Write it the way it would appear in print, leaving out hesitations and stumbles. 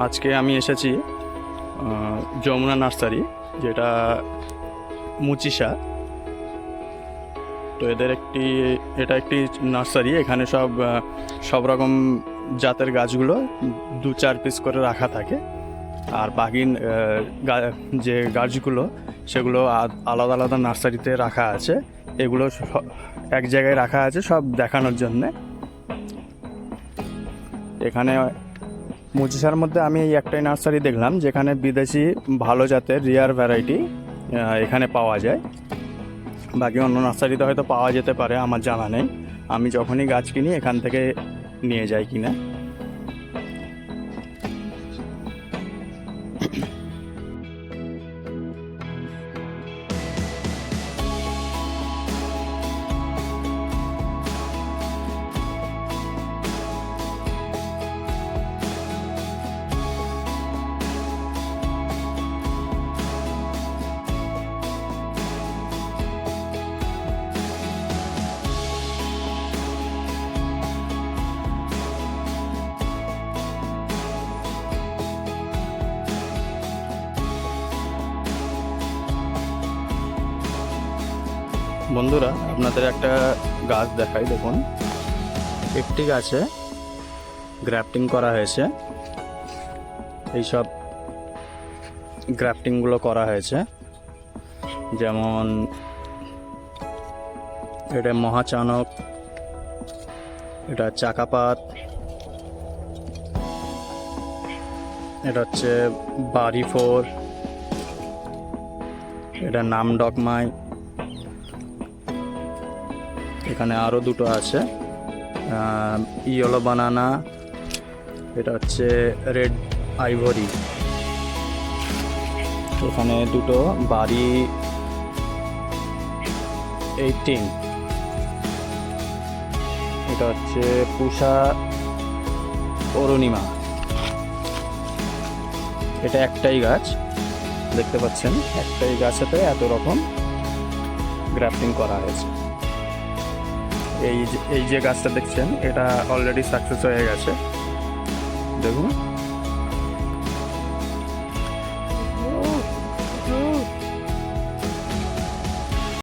আজকে আমি এসেছি যমুনা নার্সারি, যেটা মুচিসা। তো এটা একটি নার্সারি। এখানে সব রকম জাতের গাছগুলো 2-4 পিস করে রাখা থাকে। আর বাকি যে গাছগুলো সেগুলো আলাদা আলাদা নার্সারিতে রাখা আছে। এগুলো এক জায়গায় রাখা আছে সব দেখানোর জন্যে। এখানে মুচিসার মধ্যে আমি এই একটাই নার্সারি দেখলাম যেখানে বিদেশি ভালো জাতের রিয়ার ভ্যারাইটি এখানে পাওয়া যায়। বাকি অন্য নার্সারিতে হয়তো পাওয়া যেতে পারে, আমার জানা নেই। আমি যখনই গাছ কিনি এখান থেকে নিয়ে যাই কিনা। বন্ধুরা, আপনাদের একটা গাছ দেখাই। দেখুন, একটি গাছে গ্রাফটিং করা হয়েছে। এইসব গ্রাফটিংগুলো করা হয়েছে, যেমন এটা মহাচানক, এটা চাকাপাত, এটা হচ্ছে বাড়ি 4, এটা নামডকমাই। এখানে আরও দুটো আছে, ইয়েলো বানানা, এটা হচ্ছে রেড আইভরি। এখানে দুটো বাড়ি 18, এটা হচ্ছে পুষা অরুণিমা। এটা একটাই গাছ, দেখতে পাচ্ছেন, একটাই গাছেতে এত রকম গ্রাফটিং করা হয়েছে। এই যে গাছটা দেখছেন, এটা অলরেডি সাকসেস হয়ে গেছে। দেখুন।